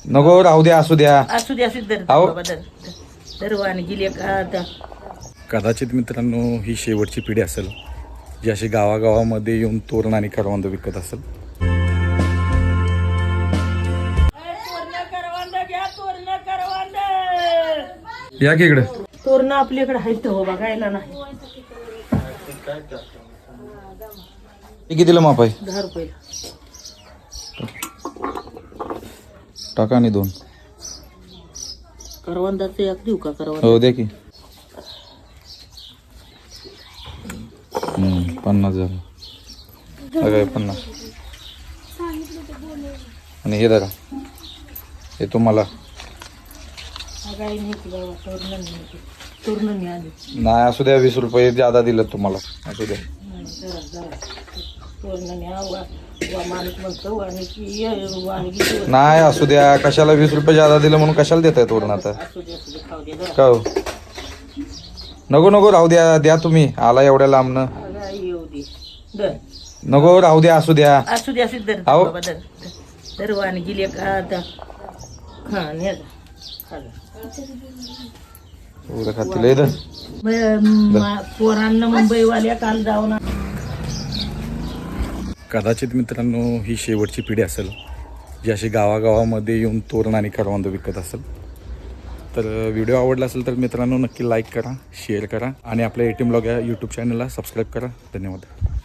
नको राहू द्या, असू द्या. असू दे असू दे अहो. बाबा दर वाणी गेली का आता. कदाचित मित्रांनो ही शेवटची पिढी असेल जी अशी गावागावामध्ये येऊन तोरण आणि करवंद विकत असेल. या की इकडे. तोरण आपल्याकडे आहेत हो बघायला नाही. हे कितीला माप आहे? 10 रुपये. टाका आणि 2. करवंदाचं एक देऊ का? करवंद हो द्या की. 50 झालं. काय 50 आणि हे धरा, हे तुम्हाला. काही नाही की बाबा तोरण नाही आली. नाही असू द्या, 20 रुपये ज्यादा दिलं तुम्हाला, असू द्या. माणूस म्हणतो वाणगी नाही असू द्या, कशाला 20 रुपये ज्यादा दिलं म्हणून कशाला देताय तोरण आता? असू दे खाऊ दे का हो? नको नको राहू द्या, द्या तुम्ही, आला एवढ्या लांबनं. येऊ दे नको राहू द्या, असू द्या. असू दे असू दे अहो. बाबा दर वाणी गेली का आता. हा ने एवढं खातील हे धर. पोरांना मुंबईवाल्या काल जाऊन. कदाचित मित्रांनो ही शेवटची पिढी असेल जी अशी गावागावामध्ये येऊन तोरण आणि करवंद विकत असेल. तर व्हिडिओ आवडला असेल तर मित्रांनो नक्की लाईक करा, शेअर करा आणि आपल्या ATM ब्लॉग या यूट्यूब चॅनलला सबस्क्राईब करा. धन्यवाद.